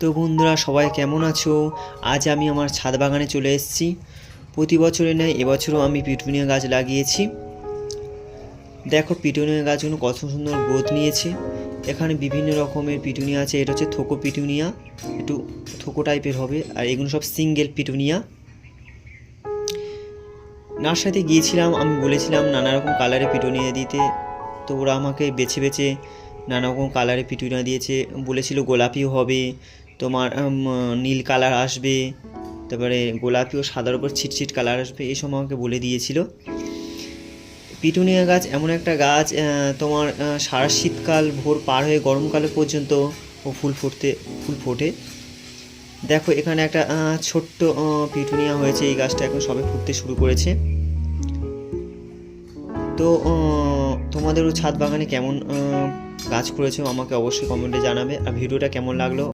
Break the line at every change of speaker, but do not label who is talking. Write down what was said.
তো বন্ধুরা সবাই কেমন আছো? আজ আমি আমার ছাদ বাগানে চলে এসেছি। প্রতি বছরের ন্যায় এবছরও আমি পিটুনিয়া গাছ লাগিয়েছি। দেখো পিটুনিয়া গাছগুলো কত সুন্দর গ্রোথ নিয়েছে। এখানে বিভিন্ন রকমের পিটুনিয়া আছে। এটা হচ্ছে থোকো পিটুনিয়া, একটু থোকো টাইপের হবে, আর এগুলো সব সিঙ্গেল পিটুনিয়া। নার্সারিতে গিয়েছিলাম, আমি বলেছিলাম নানা রকম কালারের পিটুনিয়া দিতে, তো ওরা আমাকে বেছে বেছে নানা রকম কালারের পিটুনিয়া দিয়েছে। বলেছিল গোলাপিও হবে, তোমার নীল কালার আসবে, তারপরে গোলাপি ও সাদার উপর ছিটছিট কালার আসবে, এই সময় আমাকে বলে দিয়েছিল। পিটুনিয়া গাছ এমন একটা গাছ, তোমার সারা শীতকাল ভোর পার হয়ে গরমকালে পর্যন্ত ও ফুল ফোটে। দেখো এখানে একটা ছোট্ট পিটুনিয়া হয়েছে, এই গাছটা এখন সবে ফুটতে শুরু করেছে। তো তোমাদেরও ছাদ বাগানে কেমন গাছ করেছো আমাকে অবশ্যই কমেন্টে জানাবে। আর ভিডিওটা কেমন লাগলো